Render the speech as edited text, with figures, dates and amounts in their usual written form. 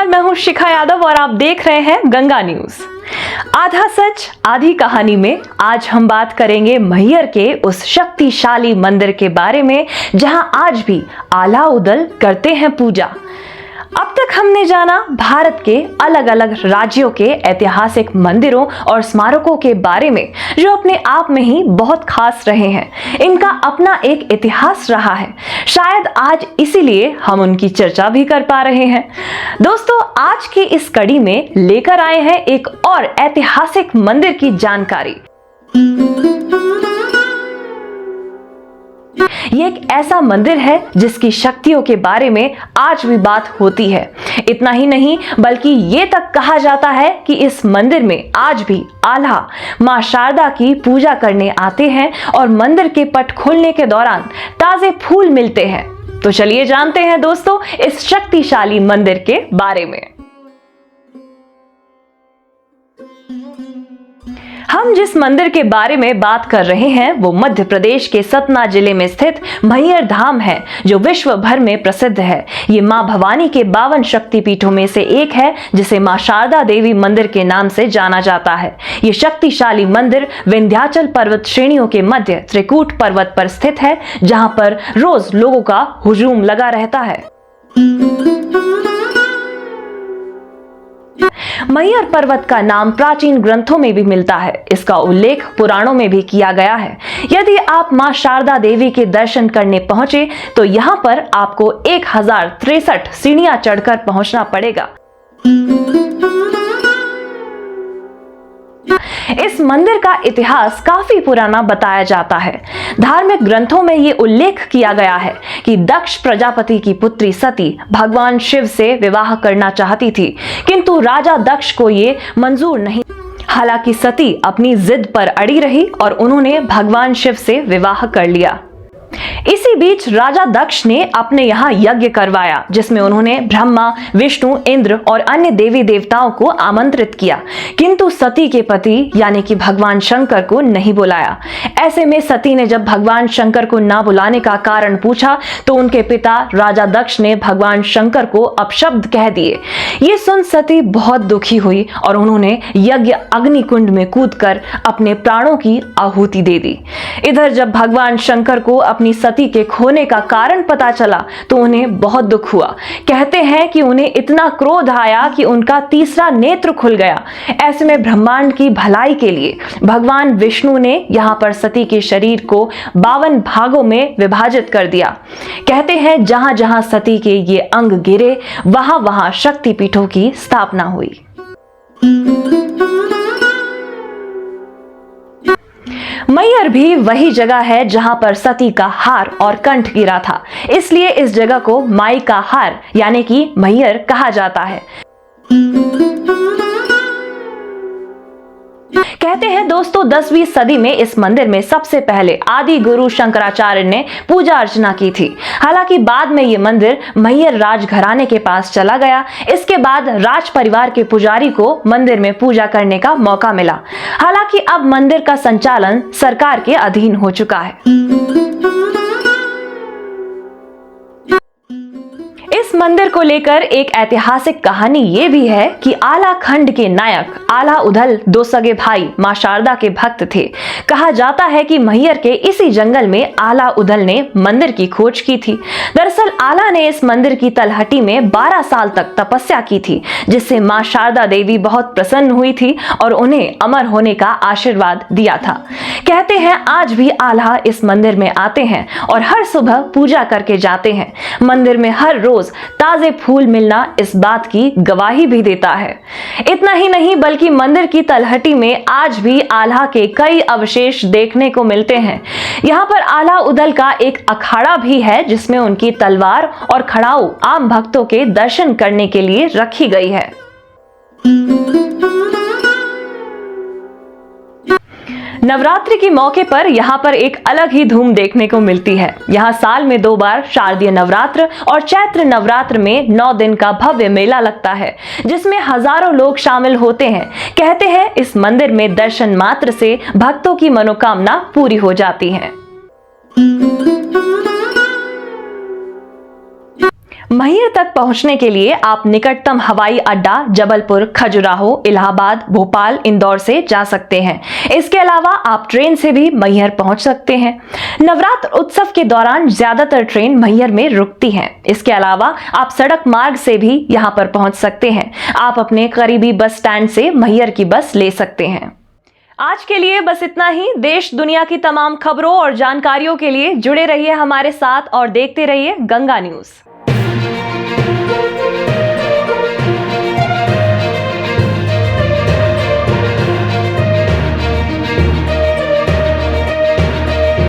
नमस्कार, मैं हूं शिखा यादव और आप देख रहे हैं गंगा न्यूज। आधा सच आधी कहानी में आज हम बात करेंगे मैहर के उस शक्तिशाली मंदिर के बारे में जहां आज भी आला उदल करते हैं पूजा। अब तक हमने जाना भारत के अलग अलग राज्यों के ऐतिहासिक मंदिरों और स्मारकों के बारे में जो अपने आप में ही बहुत खास रहे हैं। इनका अपना एक इतिहास रहा है, शायद आज इसीलिए हम उनकी चर्चा भी कर पा रहे हैं। दोस्तों, आज की इस कड़ी में लेकर आए हैं एक और ऐतिहासिक मंदिर की जानकारी। ये एक ऐसा मंदिर है जिसकी शक्तियों के बारे में आज भी बात होती है। इतना ही नहीं बल्कि ये तक कहा जाता है कि इस मंदिर में आज भी आल्हा मां शारदा की पूजा करने आते हैं और मंदिर के पट खोलने के दौरान ताजे फूल मिलते हैं। तो चलिए जानते हैं दोस्तों इस शक्तिशाली मंदिर के बारे में। हम जिस मंदिर के बारे में बात कर रहे हैं वो मध्य प्रदेश के सतना जिले में स्थित मैहर धाम है, जो विश्व भर में प्रसिद्ध है। ये मां भवानी के 52 शक्तिपीठों में से एक है, जिसे मां शारदा देवी मंदिर के नाम से जाना जाता है। ये शक्तिशाली मंदिर विंध्याचल पर्वत श्रेणियों के मध्य त्रिकूट पर्वत पर स्थित है, जहां पर रोज लोगों का हुजूम लगा रहता है। मैहर पर्वत का नाम प्राचीन ग्रंथों में भी मिलता है। इसका उल्लेख पुराणों में भी किया गया है। यदि आप मां शारदा देवी के दर्शन करने पहुंचे तो यहां पर आपको 1063 सीढ़ियां चढ़कर पहुंचना पड़ेगा। इस मंदिर का इतिहास काफी पुराना बताया जाता है। धार्मिक ग्रंथों में ये उल्लेख किया गया है कि दक्ष प्रजापति की पुत्री सती भगवान शिव से विवाह करना चाहती थी, किंतु राजा दक्ष को ये मंजूर नहीं। हालांकि सती अपनी जिद पर अड़ी रही और उन्होंने भगवान शिव से विवाह कर लिया। इसी बीच राजा दक्ष ने अपने यहाँ यज्ञ करवाया, जिसमें उन्होंने ब्रह्मा, विष्णु, इंद्र और अन्य देवी देवताओं को आमंत्रित किया, किंतु सती के पति यानी कि भगवान शंकर को नहीं बुलाया। ऐसे में सती ने जब भगवान शंकर को ना बुलाने का कारण पूछा तो उनके पिता राजा दक्ष ने भगवान शंकर को अपशब्द कह दिए। ये सुन सती बहुत दुखी हुई और उन्होंने यज्ञ अग्निकुंड में कूदकर अपने प्राणों की आहुति दे दी। इधर जब भगवान शंकर को अपनी सती के खोने का कारण पता चला तो उन्हें बहुत दुख हुआ। कहते हैं कि उन्हें इतना क्रोध आया कि उनका तीसरा नेत्र खुल गया। ऐसे में ब्रह्मांड की भलाई के लिए भगवान विष्णु ने यहाँ पर सती के शरीर को 52 भागों में विभाजित कर दिया। कहते हैं जहां जहां सती के ये अंग गिरे वहां वहां शक्तिपीठों की स्थापना हुई। मैहर भी वही जगह है जहां पर सती का हार और कंठ गिरा था, इसलिए इस जगह को माई का हार यानी कि मैहर कहा जाता है। कहते हैं दोस्तों 10वीं सदी में इस मंदिर में सबसे पहले आदि गुरु शंकराचार्य ने पूजा अर्चना की थी। हालांकि बाद में ये मंदिर मैहर राजघराने के पास चला गया। इसके बाद राज परिवार के पुजारी को मंदिर में पूजा करने का मौका मिला। हालांकि अब मंदिर का संचालन सरकार के अधीन हो चुका है। इस मंदिर को लेकर एक ऐतिहासिक कहानी ये भी है कि आला खंड के नायक आला उदल 2 सगे भाई मां शारदा के भक्त थे। कहा जाता है कि मैहर के इसी जंगल में आला उदल ने मंदिर की खोज की थी। दरअसल आला ने इस मंदिर की तलहटी में 12 साल तक तपस्या की थी, जिससे मां शारदा देवी बहुत प्रसन्न हुई थी और उन्हें अमर होने का आशीर्वाद दिया था। कहते हैं आज भी आला इस मंदिर में आते हैं और हर सुबह पूजा करके जाते हैं। मंदिर में हर रोज ताजे फूल मिलना इस बात की गवाही भी देता है। इतना ही नहीं बल्कि मंदिर की तलहटी में आज भी आल्हा के कई अवशेष देखने को मिलते हैं। यहाँ पर आला उदल का एक अखाड़ा भी है, जिसमें उनकी तलवार और खड़ाऊ आम भक्तों के दर्शन करने के लिए रखी गई है। नवरात्रि के मौके पर यहाँ पर एक अलग ही धूम देखने को मिलती है। यहाँ साल में 2 बार शारदीय नवरात्र और चैत्र नवरात्र में 9 दिन का भव्य मेला लगता है, जिसमें हजारों लोग शामिल होते हैं। कहते हैं इस मंदिर में दर्शन मात्र से भक्तों की मनोकामना पूरी हो जाती है। मैहर तक पहुंचने के लिए आप निकटतम हवाई अड्डा जबलपुर, खजुराहो, इलाहाबाद, भोपाल, इंदौर से जा सकते हैं। इसके अलावा आप ट्रेन से भी मैहर पहुंच सकते हैं। नवरात्र उत्सव के दौरान ज्यादातर ट्रेन मैहर में रुकती हैं। इसके अलावा आप सड़क मार्ग से भी यहां पर पहुंच सकते हैं। आप अपने करीबी बस स्टैंड से मैहर की बस ले सकते हैं। आज के लिए बस इतना ही। देश दुनिया की तमाम खबरों और जानकारियों के लिए जुड़े रहिए हमारे साथ और देखते रहिए गंगा न्यूज।